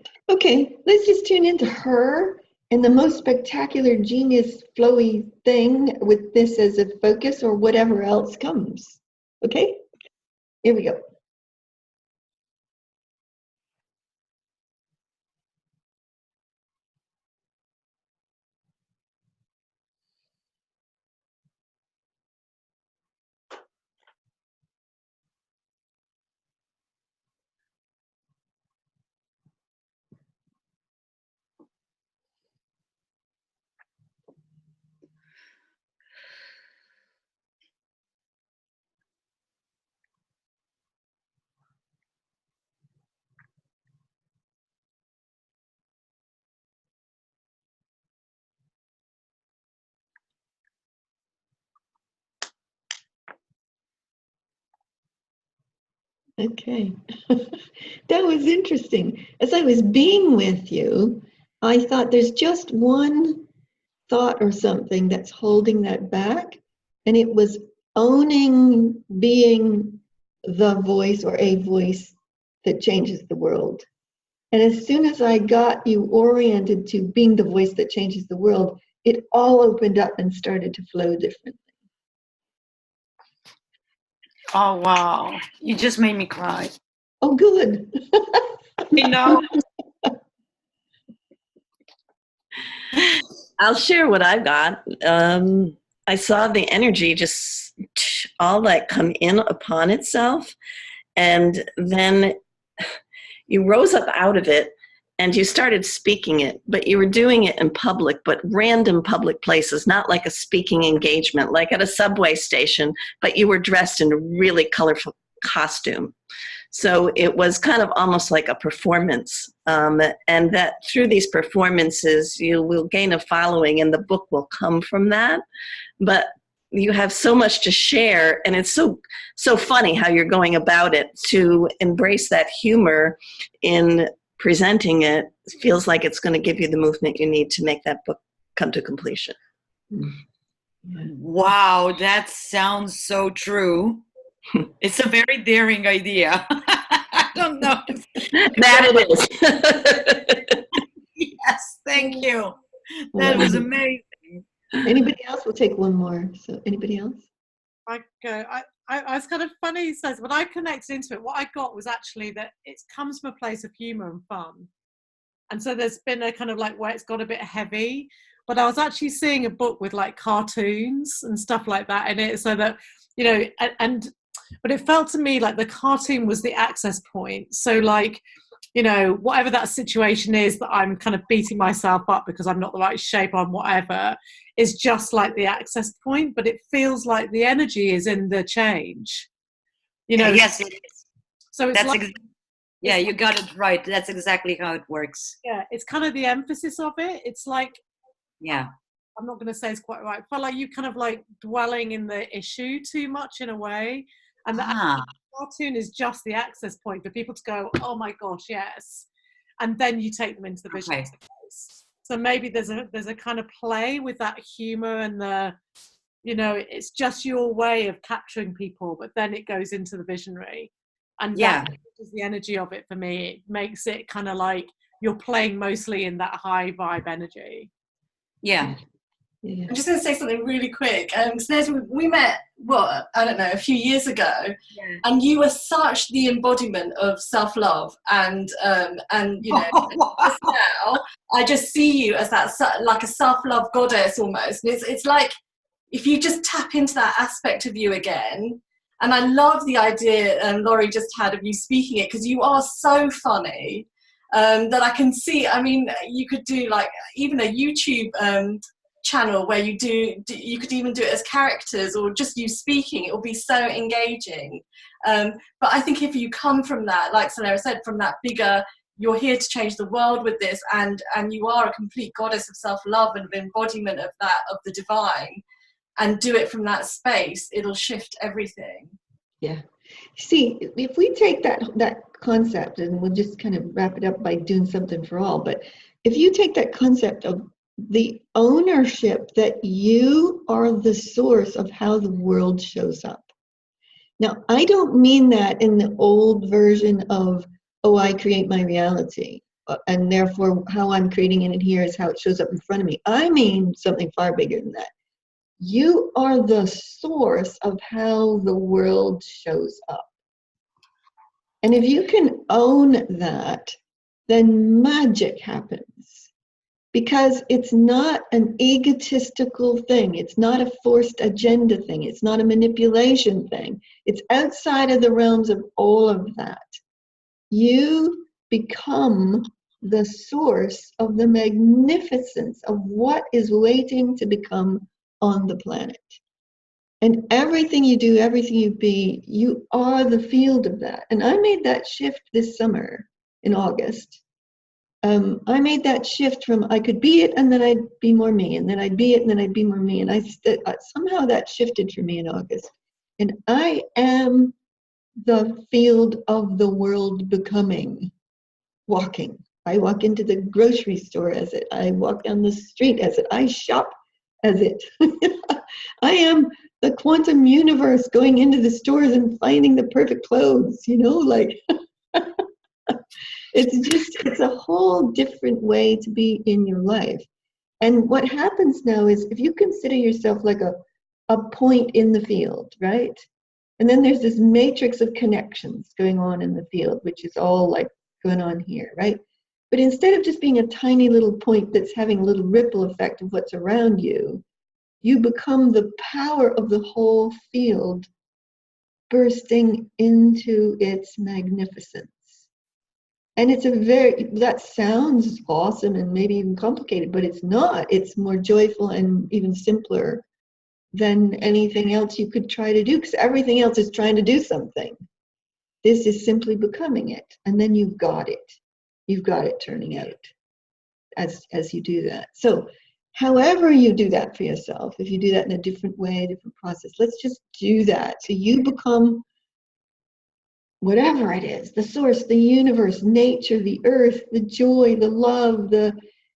Let's just tune into her and the most spectacular, genius, flowy thing with this as a focus, or whatever else comes. Okay? Here we go. Okay. That was interesting. As I was being with you, I thought there's just one thought or something that's holding that back. And it was owning being the voice, or a voice that changes the world. And as soon as I got you oriented to being the voice that changes the world, it all opened up and started to flow differently. Oh, wow. You just made me cry. Oh, good. You know? I'll share what I've got. I saw the energy just all like come in upon itself. And then you rose up out of it and you started speaking it, but you were doing it in public, but random public places, not like a speaking engagement, like at a subway station, but you were dressed in a really colorful costume. So it was kind of almost like a performance. And that through these performances, you will gain a following, and the book will come from that. But you have so much to share, and it's so funny how you're going about it to embrace that humor in presenting it. It feels like it's going to give you the movement you need to make that book come to completion. Wow, that sounds so true. It's a very daring idea. I don't know. That it is. Yes, thank you. That was amazing. Anybody else? We'll take one more. So anybody else? I was kind of funny, says when I connected into it, what I got was actually that it comes from a place of humor and fun. And so there's been a kind of like where it's got a bit heavy, but I was actually seeing a book with like cartoons and stuff like that in it, so that, you know, but it felt to me like the cartoon was the access point. So like, you know, whatever that situation is that I'm kind of beating myself up because I'm not the right shape on whatever, is just like the access point, but it feels like the energy is in the change. You know, yes, so it's that's yeah, you got it right. That's exactly how it works. Yeah, it's kind of the emphasis of it. It's like, yeah, I'm not going to say it's quite right. I felt like you kind of like dwelling in the issue too much in a way. And the cartoon is just the access point for people to go, oh my gosh, yes. And then you take them into the visual space. So maybe there's a kind of play with that humor and the, you know, it's just your way of capturing people, but then it goes into the visionary. And that is the energy of it for me. It makes it kind of like you're playing mostly in that high vibe energy. Yeah. I'm just going to say something really quick. Because we met, what, I don't know, a few years ago, and you were such the embodiment of self-love, and you know, just now I just see you as that like a self-love goddess almost. And it's like if you just tap into that aspect of you again. And I love the idea Laurie just had of you speaking it, because you are so funny that I can see. I mean, you could do like even a YouTube channel where you could even do it as characters or just you speaking. It will be so engaging. But I think if you come from that, like Soleira said, from that bigger, you're here to change the world with this, and you are a complete goddess of self-love and of embodiment of that, of the divine, and do it from that space, it'll shift everything. Yeah. See, if we take that concept, and we'll just kind of wrap it up by doing something for all, but if you take that concept of the ownership that you are the source of how the world shows up. Now, I don't mean that in the old version of, oh, I create my reality, and therefore how I'm creating it in here is how it shows up in front of me. I mean something far bigger than that. You are the source of how the world shows up. And if you can own that, then magic happens. Because it's not an egotistical thing. It's not a forced agenda thing. It's not a manipulation thing. It's outside of the realms of all of that. You become the source of the magnificence of what is waiting to become on the planet. And everything you do, everything you be, you are the field of that. And I made that shift this summer in August. I made that shift from I could be it and then I'd be more me, and then I'd be it and then I'd be more me. And somehow that shifted for me in August. And I am the field of the world becoming, walking. I walk into the grocery store as it. I walk down the street as it. I shop as it. I am the quantum universe going into the stores and finding the perfect clothes, you know, like it's a whole different way to be in your life. And what happens now is if you consider yourself like a point in the field, right? And then there's this matrix of connections going on in the field, which is all like going on here, right? But instead of just being a tiny little point that's having a little ripple effect of what's around you, you become the power of the whole field bursting into its magnificence. And that sounds awesome and maybe even complicated, but it's not. It's more joyful and even simpler than anything else you could try to do, because everything else is trying to do something. This is simply becoming it. And then you've got it. You've got it turning out as you do that. So however you do that for yourself, if you do that in a different way, a different process, let's just do that. So you become whatever it is, the source, the universe, nature, the earth, the joy, the love, the,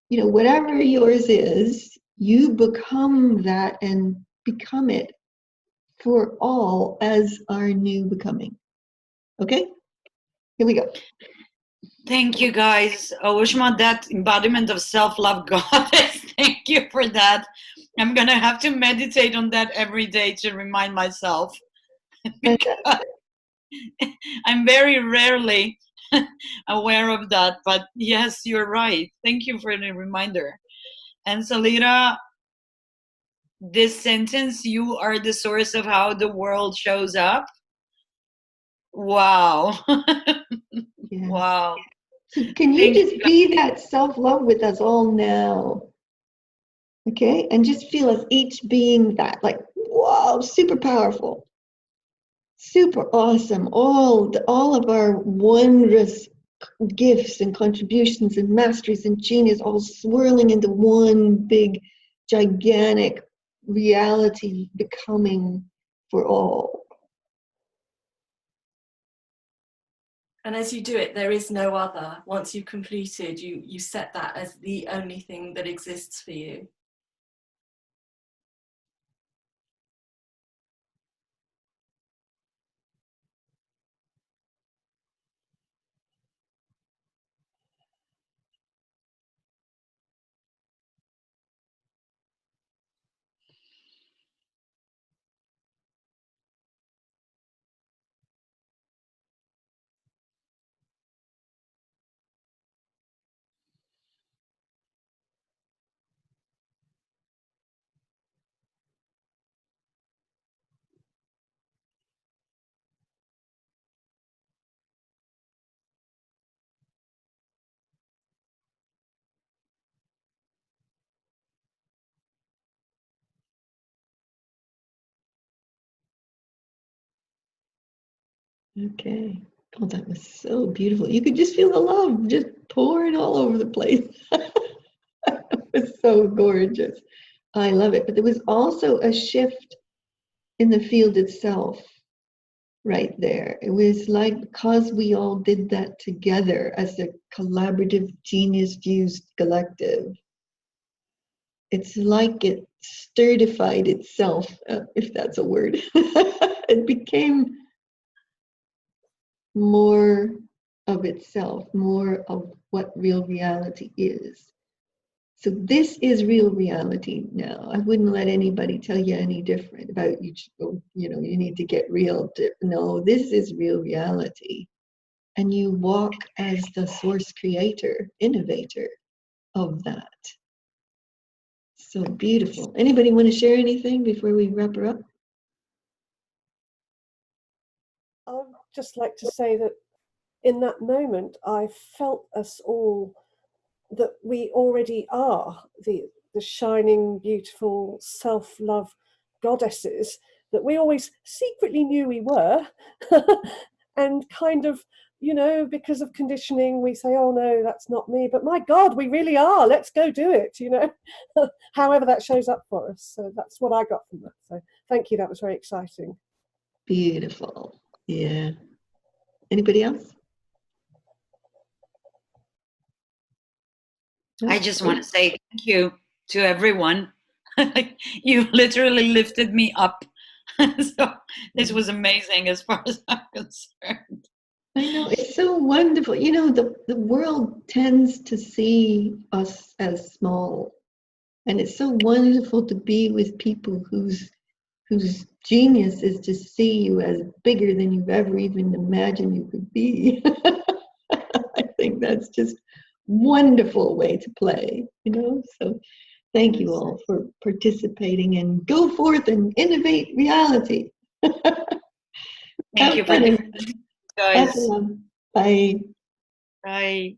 whatever yours is, you become that and become it for all as our new becoming. Okay? Here we go. Thank you, guys. Ushma, that embodiment of self-love goddess, thank you for that. I'm going to have to meditate on that every day to remind myself. I'm very rarely aware of that, but yes, you're right. Thank you for the reminder. And Soleira, this sentence, you are the source of how the world shows up. Wow. Yeah. Wow. So can you just be that self-love with us all now? Okay? And just feel us each being that, like, wow, super powerful. Super awesome. All of our wondrous gifts and contributions and masteries and genius all swirling into one big, gigantic reality becoming for all. And as you do it, there is no other. Once you've completed, you set that as the only thing that exists for you. Okay. Oh, that was so beautiful. You could just feel the love just pouring all over the place. It was so gorgeous. I love it. But there was also a shift in the field itself right there. It was like, because we all did that together as a collaborative, genius-fused collective, it's like it sturdified itself, if that's a word. It became more of itself, more of what real reality is. So this is real reality now. I wouldn't let anybody tell you any different about you need to get real. No, this is real reality. And you walk as the source creator, innovator of that. So beautiful. Anybody want to share anything before we wrap her up? I'd just like to say that in that moment, I felt us all, that we already are the shining, beautiful, self-love goddesses that we always secretly knew we were. And kind of, because of conditioning, we say, oh no, that's not me. But my God, we really are. Let's go do it, however that shows up for us. So that's what I got from that. So thank you. That was very exciting. Beautiful. Yeah. Anybody else? I just want to say thank you to everyone. You literally lifted me up. So this was amazing as far as I'm concerned. I know, it's so wonderful. The world tends to see us as small. And it's so wonderful to be with people whose genius is to see you as bigger than you've ever even imagined you could be. I think that's just wonderful way to play, So thank you all for participating, and go forth and innovate reality. Thank you for listening, guys. Awesome. Bye. Bye.